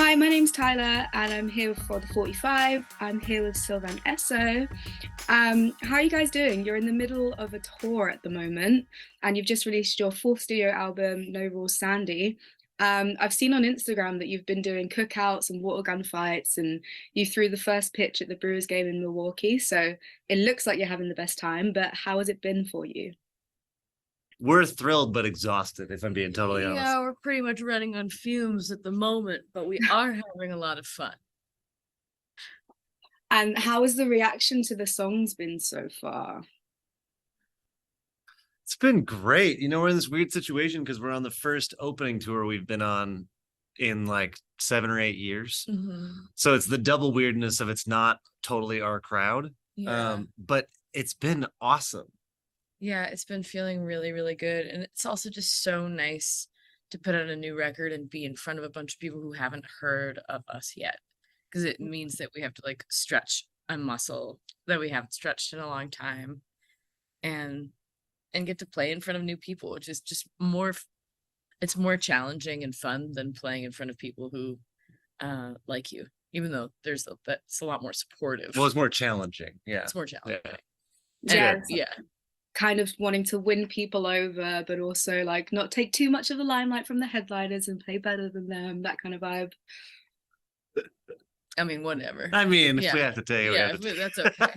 Hi, my name's Tyler, and I'm here for the 45. I'm here with Sylvan Esso. How are you guys doing? You're in the middle of a tour at the moment, and you've just released your fourth studio album, No Rules Sandy. I've seen on Instagram that you've been doing cookouts and water gun fights, and you threw the first pitch at the Brewers game in Milwaukee. So it looks like you're having the best time, but how has it been for you? We're thrilled but exhausted, if I'm being totally honest. Yeah, we're pretty much running on fumes at the moment, but we are having a lot of fun. And how has the reaction to the songs been so far? It's been great. We're in this weird situation because we're on the first opening tour we've been on in like 7 or 8 years. So it's the double weirdness of it's not totally our crowd. Yeah. But it's been awesome. Yeah, it's been feeling really, really good. And it's also just so nice to put out a new record and be in front of a bunch of people who haven't heard of us yet. Because it means that we have to like stretch a muscle that we haven't stretched in a long time and get to play in front of new people, which is just it's more challenging and fun than playing in front of people who like you, even though that's a lot more supportive. Well, it's more challenging. Yeah. It's more challenging. Yeah. Kind of wanting to win people over, but also like not take too much of the limelight from the headliners and play better than them, that kind of vibe. I mean, whatever. If we have to take it, we have to that's okay.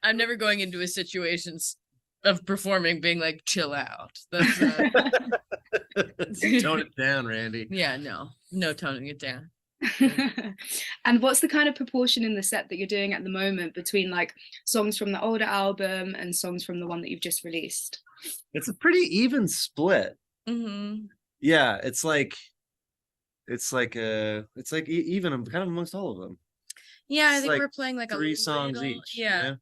I'm never going into a situation of performing being like, chill out. That's tone it down, Randy. Yeah, no toning it down. And what's the kind of proportion in the set that you're doing at the moment between like songs from the older album and songs from the one that you've just released? It's a pretty even split. Yeah, it's like even kind of amongst all of them. Yeah, I think we're playing like 3 songs each. Yeah,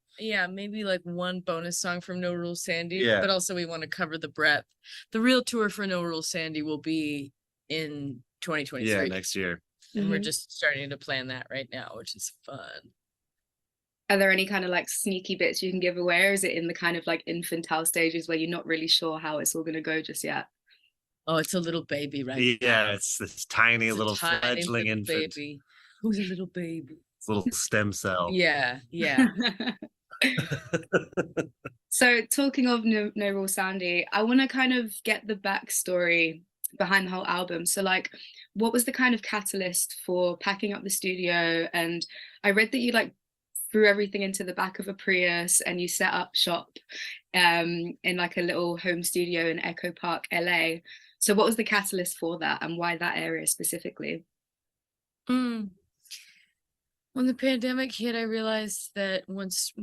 maybe like one bonus song from No Rules Sandy. Yeah. But also we want to cover the breadth. The real tour for No Rules Sandy will be in 2023. Yeah, next year. And we're just starting to plan that right now, which is fun. Are there any kind of like sneaky bits you can give away, or is it in the kind of like infantile stages where you're not really sure how it's all going to go just yet? Oh, it's a little baby right now. Yeah, it's this tiny little fledgling infant. Baby. Who's a little baby? It's a little stem cell. Yeah. So talking of No Rules Sandy, I want to kind of get the backstory behind the whole album. So like, what was the kind of catalyst for packing up the studio? And I read that you like threw everything into the back of a Prius and you set up shop in like a little home studio in Echo Park, LA. So what was the catalyst for that, and why that area specifically? When the pandemic hit, I realized that once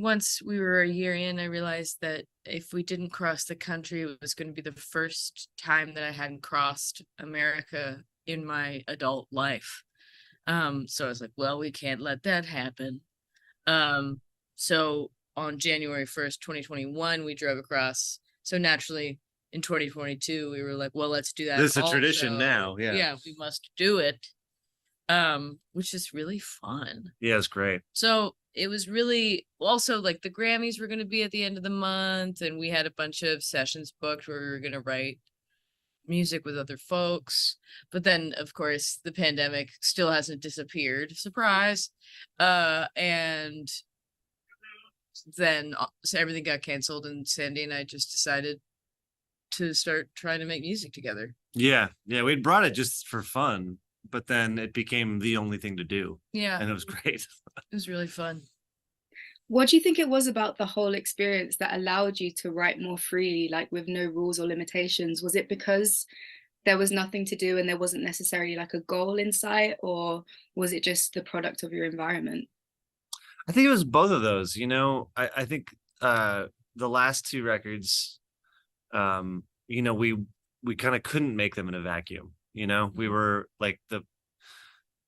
we were a year in, I realized that if we didn't cross the country, it was going to be the first time that I hadn't crossed America in my adult life. So I was like, well, we can't let that happen. So on January 1st, 2021, we drove across. So naturally, in 2022, we were like, well, let's do that. This is a tradition now. Yeah, we must do it. Which is really fun. Yeah, it's great. So it was really also like the Grammys were going to be at the end of the month, and we had a bunch of sessions booked where we were going to write music with other folks. But then, of course, the pandemic still hasn't disappeared. Surprise. And then so everything got canceled, and Sandy and I just decided to start trying to make music together. Yeah, we'd brought it just for fun. But then it became the only thing to do. Yeah. And it was great. It was really fun. What do you think it was about the whole experience that allowed you to write more freely, like with no rules or limitations? Was it because there was nothing to do and there wasn't necessarily like a goal in sight, or was it just the product of your environment? I think it was both of those. I think the last 2 records, we kind of couldn't make them in a vacuum. We were like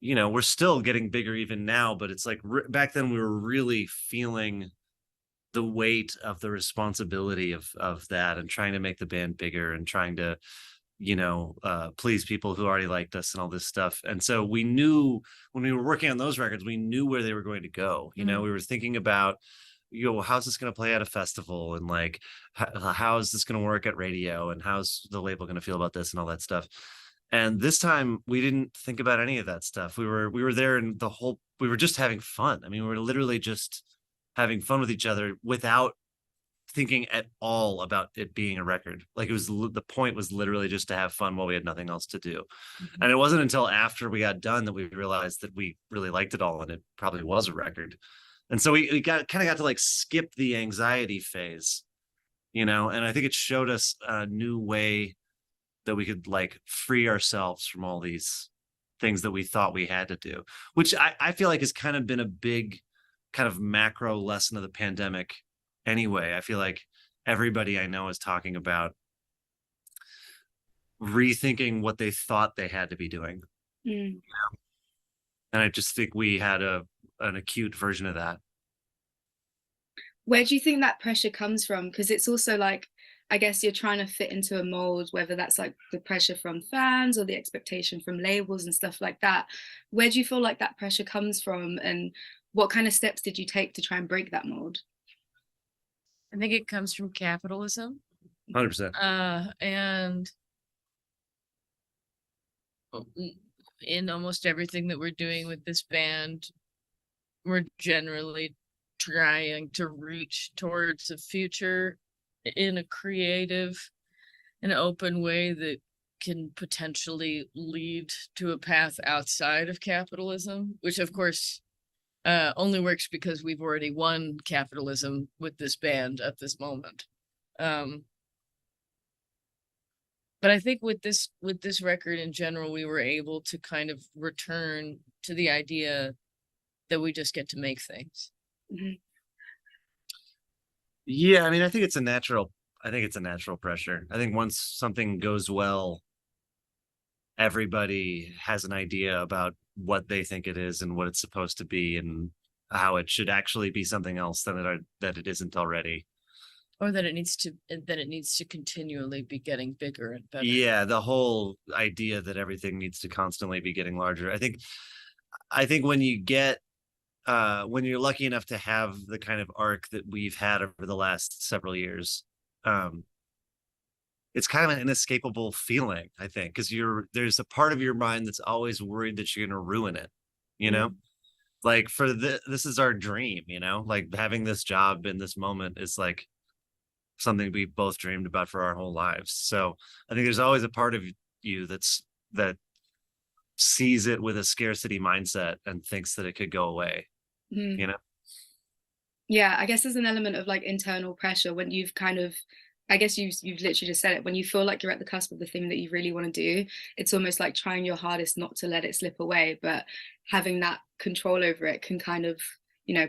we're still getting bigger even now, but it's like back then we were really feeling the weight of the responsibility of that, and trying to make the band bigger and trying to, please people who already liked us and all this stuff. And so we knew when we were working on those records, we knew where they were going to go. We were thinking about, how's this going to play at a festival, and like, how is this going to work at radio, and how's the label going to feel about this and all that stuff. And this time we didn't think about any of that stuff. We were there, and we were just having fun. I mean, we were literally just having fun with each other without thinking at all about it being a record. Like, the point was literally just to have fun while we had nothing else to do. Mhm. And it wasn't until after we got done that we realized that we really liked it all and it probably was a record. And so we got to like skip the anxiety phase, and I think it showed us a new way that we could like free ourselves from all these things that we thought we had to do, which I feel like has kind of been a big kind of macro lesson of the pandemic anyway. I feel like everybody I know is talking about rethinking what they thought they had to be doing. Mm. And I just think we had an acute version of that. Where do you think that pressure comes from? Because it's also like, I guess you're trying to fit into a mold, whether that's like the pressure from fans or the expectation from labels and stuff like that. Where do you feel like that pressure comes from, and what kind of steps did you take to try and break that mold? I think it comes from capitalism. 100%. And in almost everything that we're doing with this band, we're generally trying to reach towards a future in a creative and open way that can potentially lead to a path outside of capitalism, which of course only works because we've already won capitalism with this band at this moment. But I think with this record in general, we were able to kind of return to the idea that we just get to make things. Mm-hmm. Yeah, I mean, I think it's a natural pressure. I think once something goes well, everybody has an idea about what they think it is and what it's supposed to be and how it should actually be something else that it isn't already. Or that it needs to continually be getting bigger and better. Yeah, the whole idea that everything needs to constantly be getting larger. I think when you're lucky enough to have the kind of arc that we've had over the last several years, it's kind of an inescapable feeling, I think, because there's a part of your mind that's always worried that you're going to ruin it, like this is our dream, like having this job in this moment is like something we both dreamed about for our whole lives. So I think there's always a part of you that sees it with a scarcity mindset and thinks that it could go away. Mm-hmm. Yeah, I guess there's an element of like internal pressure when you've kind of, I guess you've literally just said it, when you feel like you're at the cusp of the thing that you really want to do, it's almost like trying your hardest not to let it slip away, but having that control over it can kind of,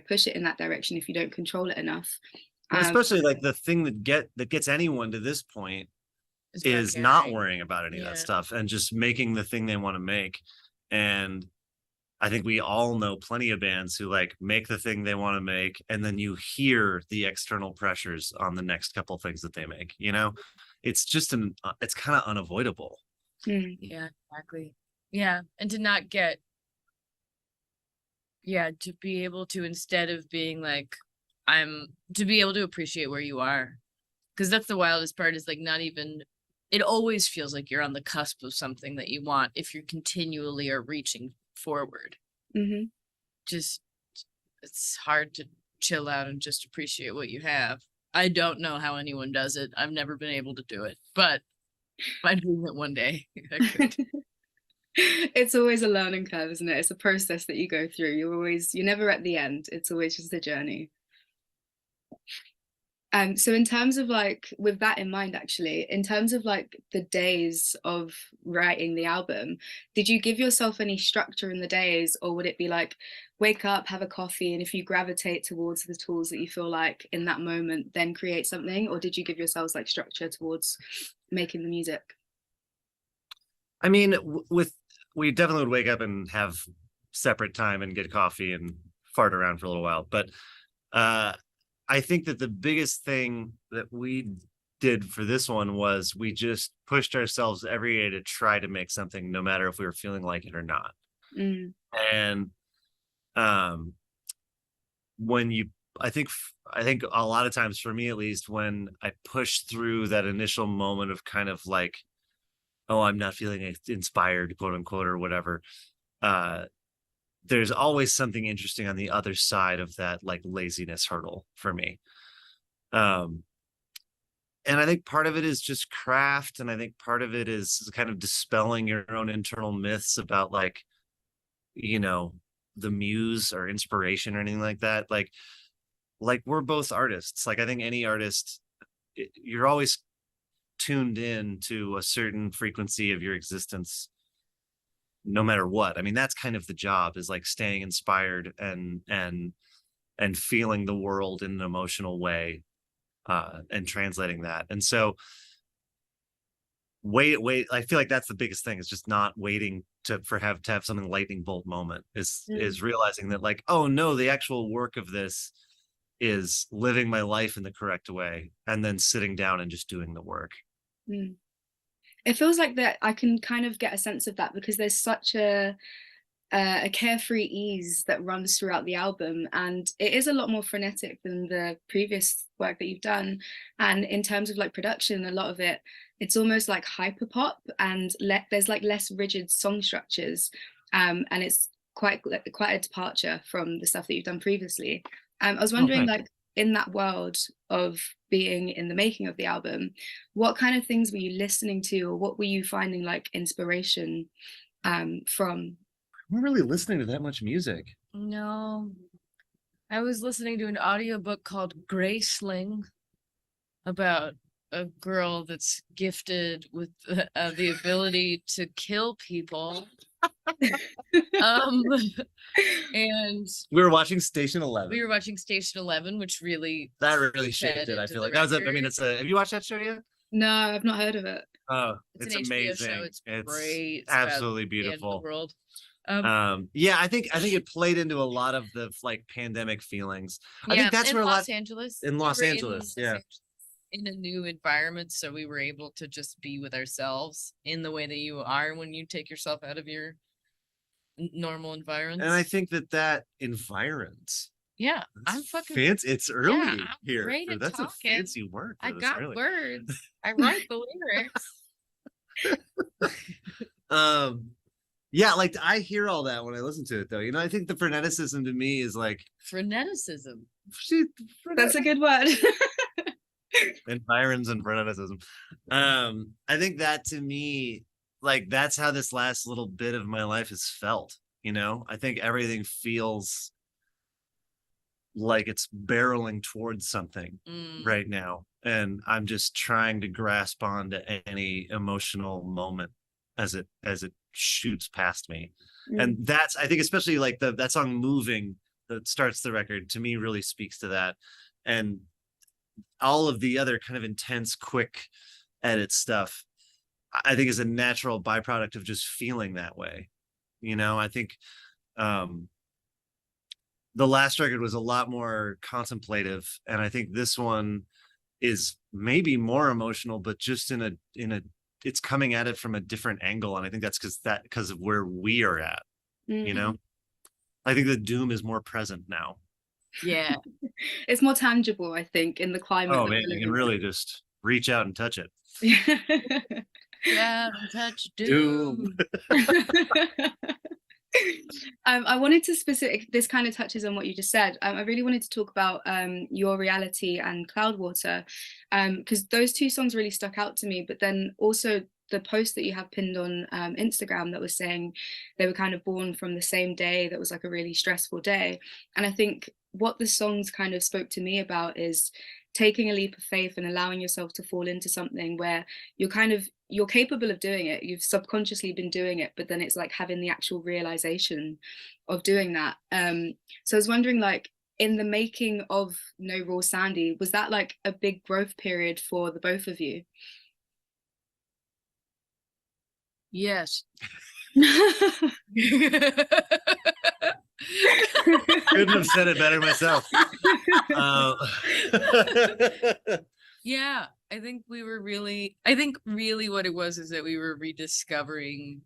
push it in that direction if you don't control it enough. Well, especially like the thing that gets anyone to this point is not worrying about any of that stuff and just making the thing they want to make. And I think we all know plenty of bands who like make the thing they want to make, and then you hear the external pressures on the next couple things that they make. It's just it's kind of unavoidable. Yeah, exactly. Yeah, and to not get, to be able to, instead of being like, to be able to appreciate where you are, because that's the wildest part, is like not even, it always feels like you're on the cusp of something that you want if you continually are reaching forward. Mm-hmm. Just, it's hard to chill out and just appreciate what you have. I don't know how anyone does it. I've never been able to do it, but I'm doing it one day. I could. It's always a learning curve, isn't it? It's a process that you go through. You're never at the end. It's always just a journey. So in terms of like, with that in mind, actually, in terms of like the days of writing the album, did you give yourself any structure in the days, or would it be like, wake up, have a coffee, and if you gravitate towards the tools that you feel like in that moment, then create something? Or did you give yourselves like structure towards making the music? I mean, we definitely would wake up and have separate time and get coffee and fart around for a little while. But I think that the biggest thing that we did for this one was we just pushed ourselves every day to try to make something, no matter if we were feeling like it or not. And I think a lot of times, for me at least, when I pushed through that initial moment of kind of like oh, I'm not feeling inspired, quote unquote, or whatever, uh there's always something interesting on the other side of that like laziness hurdle for me. um and I think part of it is just craft, and I think part of it is kind of dispelling your own internal myths about like, you know, the muse or inspiration or anything like that. Like we're both artists. Like I think any artist, you're always tuned in to a certain frequency of your existence no matter what. I mean, that's kind of the job, is like staying inspired and feeling the world in an emotional way, and translating that. And so wait, I feel like that's the biggest thing, is just not waiting to have something lightning bolt moment, is realizing that like, oh no, the actual work of this is living my life in the correct way, and then sitting down and just doing the work. Mm. It feels like that I can kind of get a sense of that because there's such a carefree ease that runs throughout the album, and it is a lot more frenetic than the previous work that you've done. And in terms of like production, a lot of it, it's almost like hyper pop, and there's like less rigid song structures, and it's quite a departure from the stuff that you've done previously. I was Oh, wondering, thanks. like, in that world of being in the making of the album, what kind of things were you listening to, or what were you finding like inspiration from? I'm not really listening to that much music. No, I was listening to an audiobook called Graceling about a girl that's gifted with the ability to kill people. Um, and We were watching Station 11. we were watching Station 11, which really That really fed shifted, I into feel the like. That was I mean, record. it's a, have you watched that show yet? No, I've not heard of it. Oh, It's it's an HBO show. amazing. It's great. It's absolutely about the end of the beautiful. world. Yeah, I think it played into a lot of the like pandemic feelings. I Yeah, think that's in where a lot Los Angeles. in We Los were in Angeles. Los Yeah. Angeles in a new environment, so we were able to just be with ourselves in the way that you are when you take yourself out of your normal environments. And I think that environs. Yeah, I'm fucking fancy. It's early yeah, I'm here. great at That's talking. a fancy word for I this got early. words. I write the lyrics. Yeah, like I hear all that when I listen to it though. You know, I think the freneticism to me is like Freneticism. That's a good word. environs and freneticism. I think that to me, like that's how this last little bit of my life has felt. You know, I think everything feels like it's barreling towards something right now, and I'm just trying to grasp onto any emotional moment as it shoots past me. And that's, I think, especially like that song Moving that starts the record, to me really speaks to that. And all of the other kind of intense quick edit stuff, I think, is a natural byproduct of just feeling that way. You know, I think the last record was a lot more contemplative, and I think this one is maybe more emotional, but just in a it's coming at it from a different angle. And I think that's because of where we are at. You know, I think the doom is more present now. Yeah. It's more tangible, I think, in the climate. Oh man, you can really just reach out and touch it. Yeah, touch doom. I wanted to this kind of touches on what you just said. I really wanted to talk about Your Reality and Cloudwater, because those two songs really stuck out to me, but then also the post that you have pinned on Instagram that was saying they were kind of born from the same day that was like a really stressful day. And I think what the songs kind of spoke to me about is taking a leap of faith and allowing yourself to fall into something where you're capable of doing it, you've subconsciously been doing it, but then it's like having the actual realization of doing that. So I was wondering, like, in the making of No Rules Sandy, was that like a big growth period for the both of you? Yes. Couldn't have said it better myself. Yeah, I think really what it was is that we were rediscovering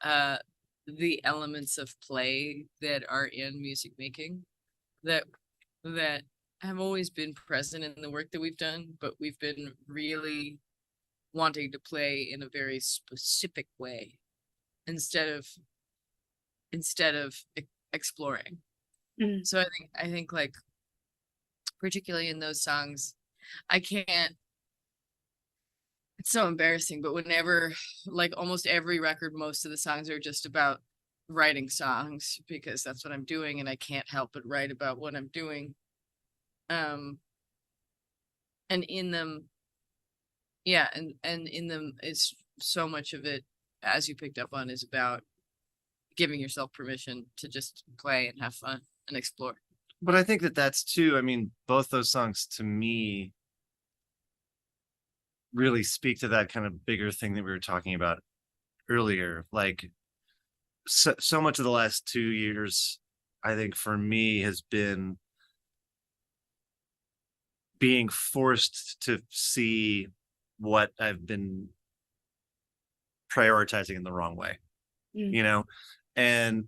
the elements of play that are in music making that have always been present in the work that we've done, but we've been really wanting to play in a very specific way instead of exploring. So I think like particularly in those songs, I can't, it's so embarrassing, but whenever, like almost every record, most of the songs are just about writing songs because that's what I'm doing and I can't help but write about what I'm doing. And in them, yeah, and in them, it's so much of it, as you picked up on, is about giving yourself permission to just play and have fun and explore. But I think that that's too, I mean, both those songs to me really speak to that kind of bigger thing that we were talking about earlier. Like so much of the last 2 years, I think for me has been being forced to see what I've been prioritizing in the wrong way, you know? And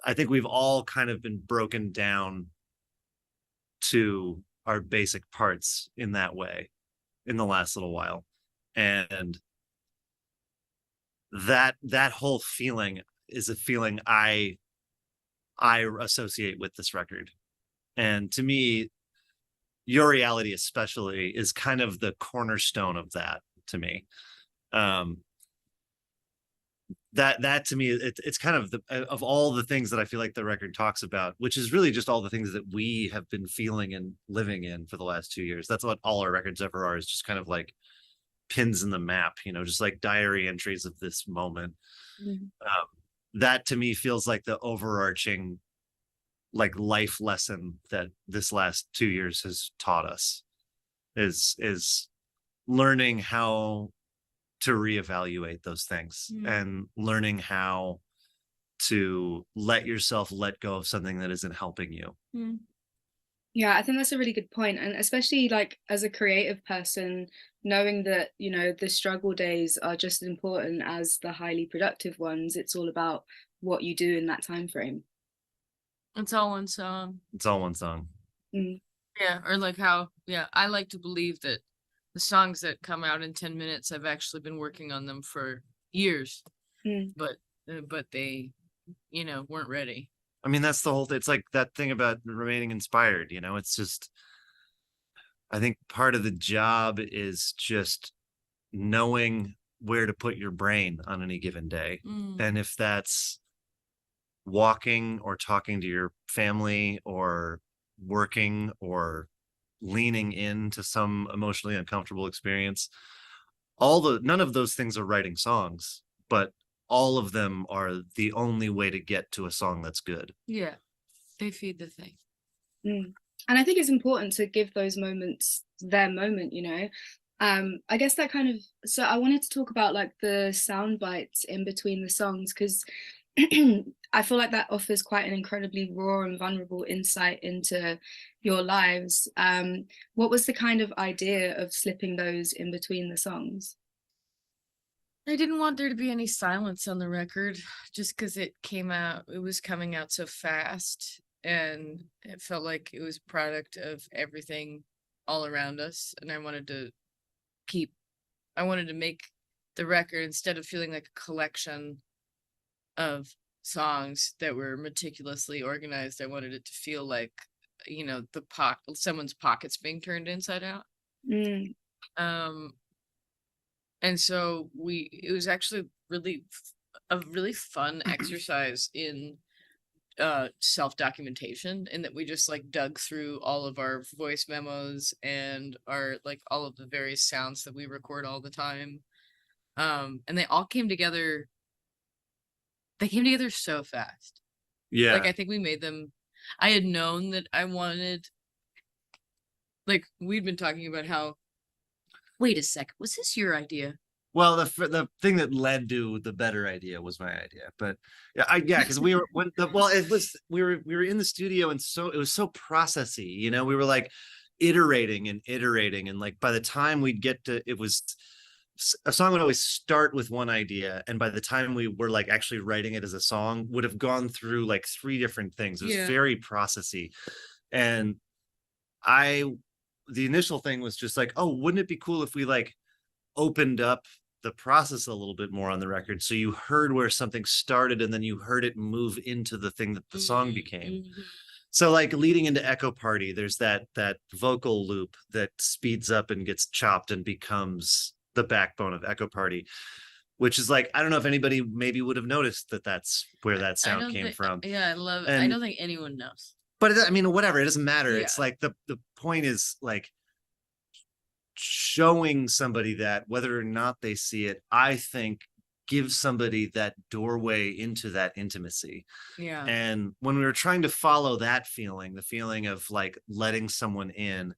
I think we've all kind of been broken down to our basic parts in that way in the last little while. And that whole feeling is a feeling I associate with this record. And to me, Your Reality especially is kind of the cornerstone of that to me. That to me, it's kind of of all the things that I feel like the record talks about, which is really just all the things that we have been feeling and living in for the last 2 years. That's what all our records ever are, is just kind of like pins in the map, you know, just like diary entries of this moment. That to me feels like the overarching like life lesson that this last 2 years has taught us, is learning how to reevaluate those things and learning how to let yourself let go of something that isn't helping you. Yeah, I think that's a really good point. And especially like as a creative person, knowing that, you know, the struggle days are just as important as the highly productive ones. It's all about what you do in that time frame. It's all one song. It's all one song. Yeah, or like how, yeah, I like to believe that the songs that come out in 10 minutes, I've actually been working on them for years, but they, you know, weren't ready. I mean, that's the whole thing. It's like that thing about remaining inspired, you know, it's just, I think part of the job is just knowing where to put your brain on any given day. And if that's walking or talking to your family or working or leaning into some emotionally uncomfortable experience, none of those things are writing songs, but all of them are the only way to get to a song that's good. Yeah, they feed the thing. And I think it's important to give those moments their moment, you know. I guess that kind of, so I wanted to talk about like the sound bites in between the songs, because I feel like that offers quite an incredibly raw and vulnerable insight into your lives. What was the kind of idea of slipping those in between the songs? I didn't want there to be any silence on the record, just because it was coming out so fast, and it felt like it was a product of everything all around us. And I wanted to make the record, instead of feeling like a collection of songs that were meticulously organized, I wanted it to feel like, you know, someone's pockets being turned inside out. And so it was actually a really fun exercise in self-documentation, in that we just like dug through all of our voice memos and our like all of the various sounds that we record all the time. And they all came together. They came together so fast. Yeah. Like I think we made them. I had known that I wanted, like we'd been talking about how, wait a sec, was this your idea? Well, the thing that led to the better idea was my idea, but yeah, because we were we were in the studio, and so it was so processy, you know. We were like iterating, and like by the time we'd get to, it was a song would always start with one idea, and by the time we were like actually writing it as a song, would have gone through like 3 different things. It was very processy, and the initial thing was just like, oh, wouldn't it be cool if we like opened up the process a little bit more on the record. So you heard where something started and then you heard it move into the thing that the song became. So like leading into Echo Party, there's that vocal loop that speeds up and gets chopped and becomes the backbone of Echo Party, which is like, I don't know if anybody maybe would have noticed that that's where that sound came from. Yeah, I love it. And, I don't think anyone knows. But I mean, whatever, it doesn't matter. Yeah. It's like the point is like showing somebody that, whether or not they see it, I think gives somebody that doorway into that intimacy. Yeah. And when we were trying to follow that feeling, the feeling of like letting someone in,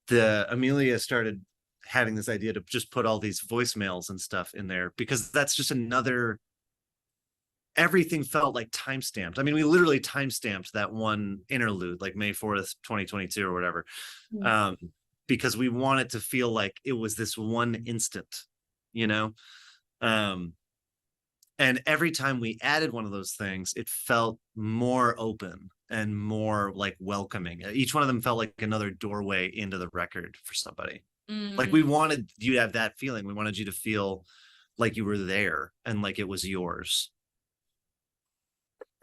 Amelia started having this idea to just put all these voicemails and stuff in there, because that's just another, everything felt like time-stamped. I mean, we literally time-stamped that one interlude, like May 4th, 2022 or whatever. Because we want it to feel like it was this one instant, you know? And every time we added one of those things, it felt more open and more like welcoming. Each one of them felt like another doorway into the record for somebody. Like we wanted you to have that feeling. We wanted you to feel like you were there and like it was yours.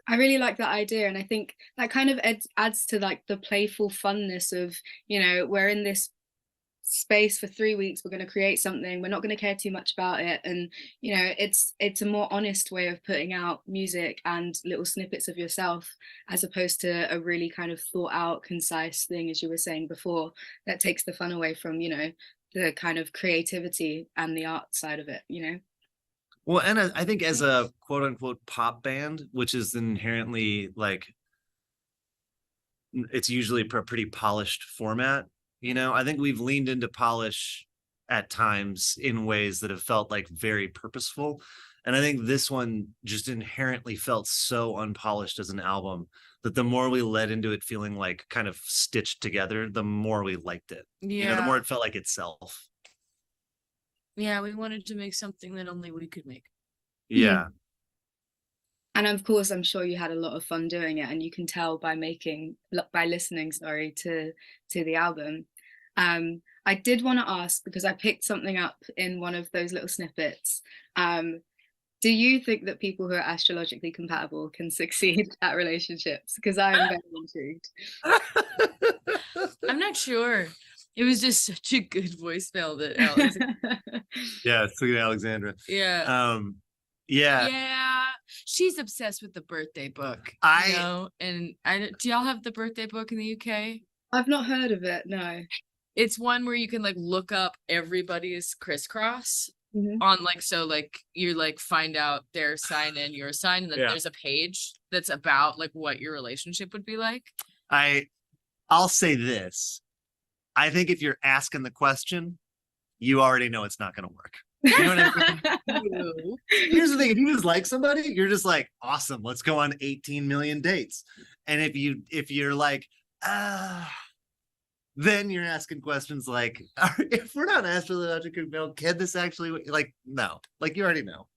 I really like that idea, and I think that kind of adds to like the playful funness of, you know, we're in this space for 3 weeks, we're going to create something, we're not going to care too much about it, and you know, it's a more honest way of putting out music and little snippets of yourself, as opposed to a really kind of thought out, concise thing, as you were saying before, that takes the fun away from, you know, the kind of creativity and the art side of it, you know. Well, and I think as a quote unquote pop band, which is inherently like, it's usually a pretty polished format, you know, I think we've leaned into polish at times in ways that have felt like very purposeful. And I think this one just inherently felt so unpolished as an album that the more we led into it feeling like kind of stitched together, the more we liked it. Yeah. You know, the more it felt like itself. Yeah, we wanted to make something that only we could make. Yeah. And of course, I'm sure you had a lot of fun doing it, and you can tell by listening, sorry, to the album. I did want to ask, because I picked something up in one of those little snippets. Do you think that people who are astrologically compatible can succeed at relationships? Because I'm very intrigued. I'm not sure. It was just such a good voicemail that Alex. Yeah, sweet Alexandra. Yeah. Yeah. She's obsessed with the birthday book. You know? And do y'all have the birthday book in the UK? I've not heard of it, no. It's one where you can like look up everybody's crisscross on like, so like you like find out their sign and your sign, and then there's a page that's about like what your relationship would be like. I'll say this. I think if you're asking the question, you already know it's not going to work. You know what I mean? Here's the thing: if you just like somebody, you're just like, awesome, let's go on 18 million dates. And if you're like, then you're asking questions like, if we're not astrologically compatible, can this actually, like, no, like you already know.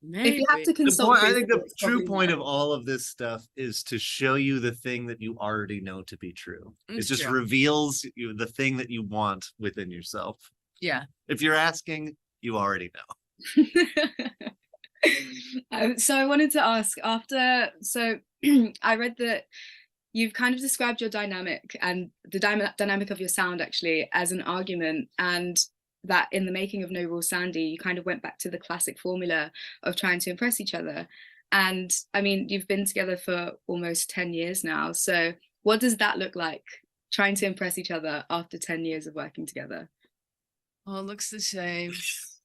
Maybe. If you have to consult, I think the true point of all of this stuff is to show you the thing that you already know to be true. It just reveals you the thing that you want within yourself. Yeah. If you're asking, you already know. So I wanted to ask, I read that you've kind of described your dynamic and the dynamic of your sound actually as an argument, and that in the making of No Rules Sandy, you kind of went back to the classic formula of trying to impress each other. And I mean, you've been together for almost 10 years now. So what does that look like, trying to impress each other after 10 years of working together? Well, it looks the same.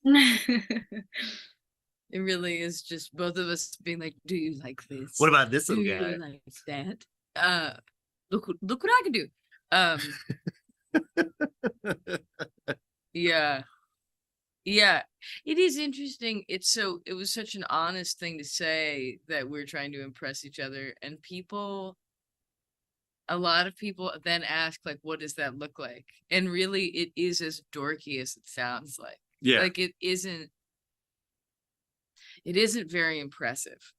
It really is just both of us being like, do you like this? What about this little guy? Do you like that? Look what I can do. Yeah. It is interesting. It was such an honest thing to say that we're trying to impress each other, and a lot of people then ask, like, what does that look like? And really it is as dorky as it sounds like. Yeah. Like it isn't very impressive.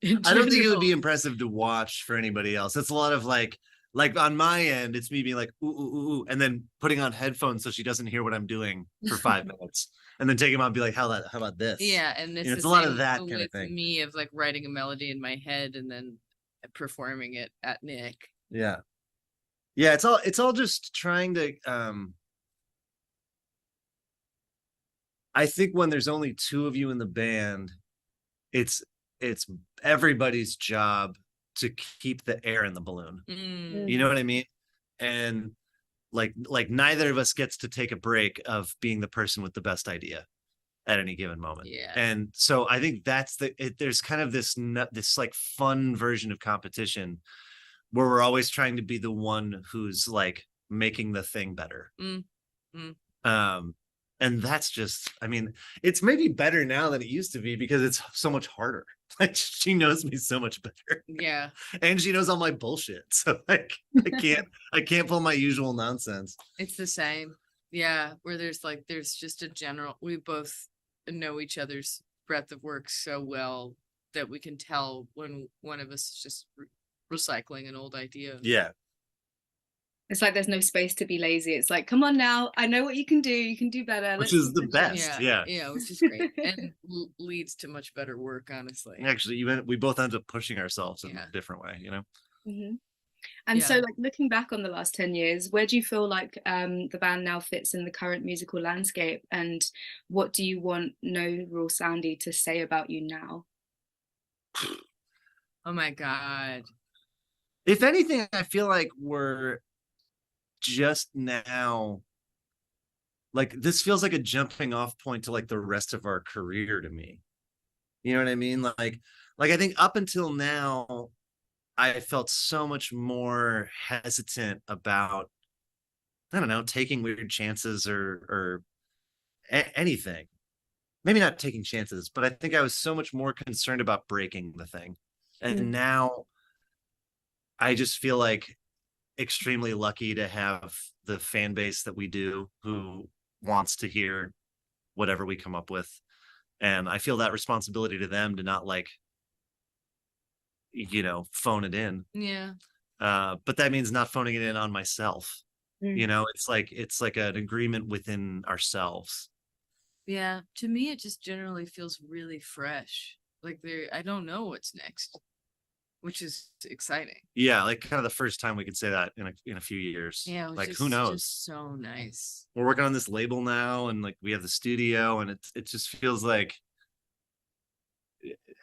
I don't think it would be impressive to watch for anybody else. It's a lot of like, Like on my end, it's me being like, ooh, ooh, ooh, ooh, and then putting on headphones so she doesn't hear what I'm doing for 5 minutes, and then taking them out and be like, how about this? Yeah, and it's It's the a lot of same that kind of with thing. me of like writing a melody in my head and then performing it at Nick. Yeah. Yeah, it's all just trying to I think when there's only two of you in the band, it's everybody's job to keep the air in the balloon. You know what I mean? And like neither of us gets to take a break of being the person with the best idea at any given moment. Yeah. And so I think that's there's kind of this like fun version of competition where we're always trying to be the one who's like making the thing better. And that's just, I mean, it's maybe better now than it used to be because it's so much harder. Like she knows me so much better. Yeah. And she knows all my bullshit. So like I can't pull my usual nonsense. It's the same. Yeah. Where there's just a general, we both know each other's breadth of work so well that we can tell when one of us is just recycling an old idea. Yeah. It's like there's no space to be lazy. It's like, come on now, I know what you can do. You can do better. Which is the best. Yeah. Yeah, which is great and leads to much better work, honestly. Actually, we both end up pushing ourselves in a different way, you know? Mm-hmm. And so, like, looking back on the last 10 years, where do you feel like the band now fits in the current musical landscape? And what do you want No Rule Sandy to say about you now? Oh my God. If anything, I feel like we're just now, like, this feels like a jumping off point to like the rest of our career to me. You know what I mean? Like I think up until now, I felt so much more hesitant about, I don't know, taking weird chances or anything. Maybe not taking chances, but I think I was so much more concerned about breaking the thing. And now I just feel like extremely lucky to have the fan base that we do who wants to hear whatever we come up with. And I feel that responsibility to them to not like, you know, phone it in. Yeah. But that means not phoning it in on myself. You know, it's like an agreement within ourselves. Yeah. To me, it just generally feels really fresh. Like I don't know what's next, which is exciting. Yeah, like kind of the first time we could say that in a few years. Yeah, like who knows? Just so nice. We're working on this label now, and like we have the studio, and it just feels like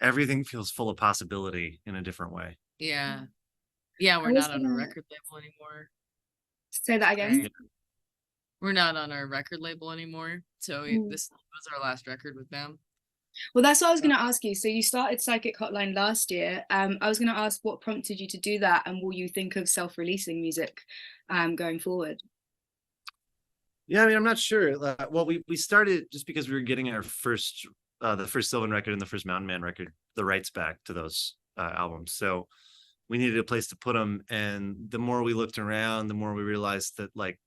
everything feels full of possibility in a different way. Yeah. Yeah, we're not on a record label anymore. Say that again. We're not on our record label anymore. So this was our last record with them. Well, that's what I was going to ask you. So you started Psychic Hotline last year. I was going to ask what prompted you to do that, and will you think of self-releasing music going forward? Yeah, I mean, I'm not sure. Well, we started just because we were getting our first, the first Sylvan record and the first Mountain Man record, the rights back to those albums. So we needed a place to put them. And the more we looked around, the more we realized that like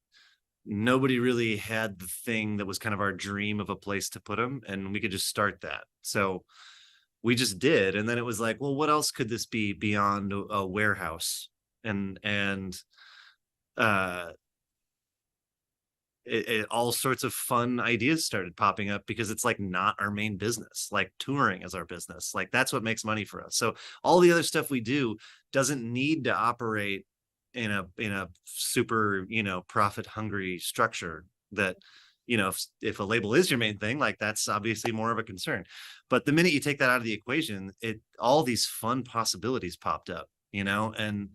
nobody really had the thing that was kind of our dream of a place to put them, and we could just start that. So we just did. And then it was like, well, what else could this be beyond a warehouse? And all sorts of fun ideas started popping up because it's like not our main business. Like touring is our business. Like that's what makes money for us. So all the other stuff we do doesn't need to operate in a super, you know, profit hungry structure that, you know, if a label is your main thing, like that's obviously more of a concern. But the minute you take that out of the equation, all these fun possibilities popped up, you know, and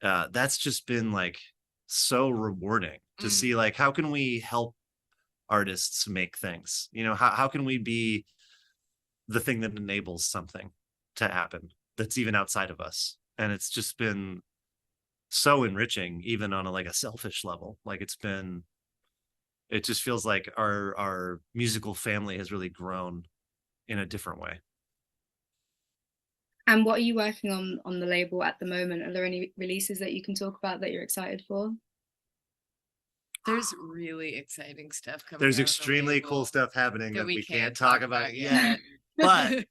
that's just been like so rewarding to see, like, how can we help artists make things, you know, how can we be the thing that enables something to happen that's even outside of us. And it's just been so enriching, even on a selfish level. Like it just feels like our musical family has really grown in a different way. And what are you working on the label at the moment? Are there any releases that you can talk about that you're excited for? There's really exciting stuff coming. There's extremely cool stuff happening that we can't talk about yet. But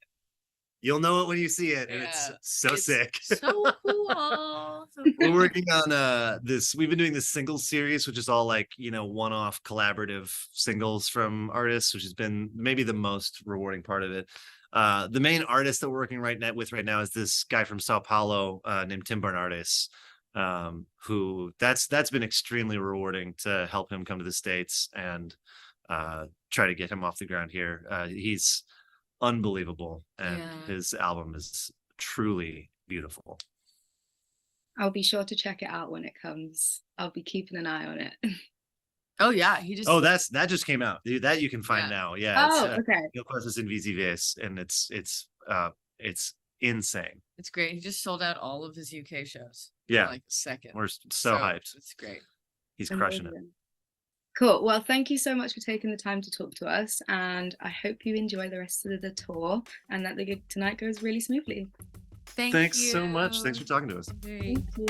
You'll know it when you see it, and it's Yeah. so It's sick. So cool. We're working on we've been doing this singles series, which is all like, one-off collaborative singles from artists, which has been maybe the most rewarding part of it. The main artist that we're working right now is this guy from Sao Paulo named Tim Bernardes, who that's been extremely rewarding to help him come to the States and try to get him off the ground here. He's unbelievable, and his album is truly beautiful. I'll be sure to check it out when it comes. I'll be keeping an eye on it. Oh yeah, he just. Oh, that just came out. That you can find now. Yeah. Oh, okay. Mil Cosas Invisíveis, and it's insane. It's great. He just sold out all of his UK shows. Yeah, in like a second. we're so hyped. It's great. He's crushing it. Cool. Well, thank you so much for taking the time to talk to us, and I hope you enjoy the rest of the tour and that the gig tonight goes really smoothly. Thanks so much. Thanks for talking to us. Thank you.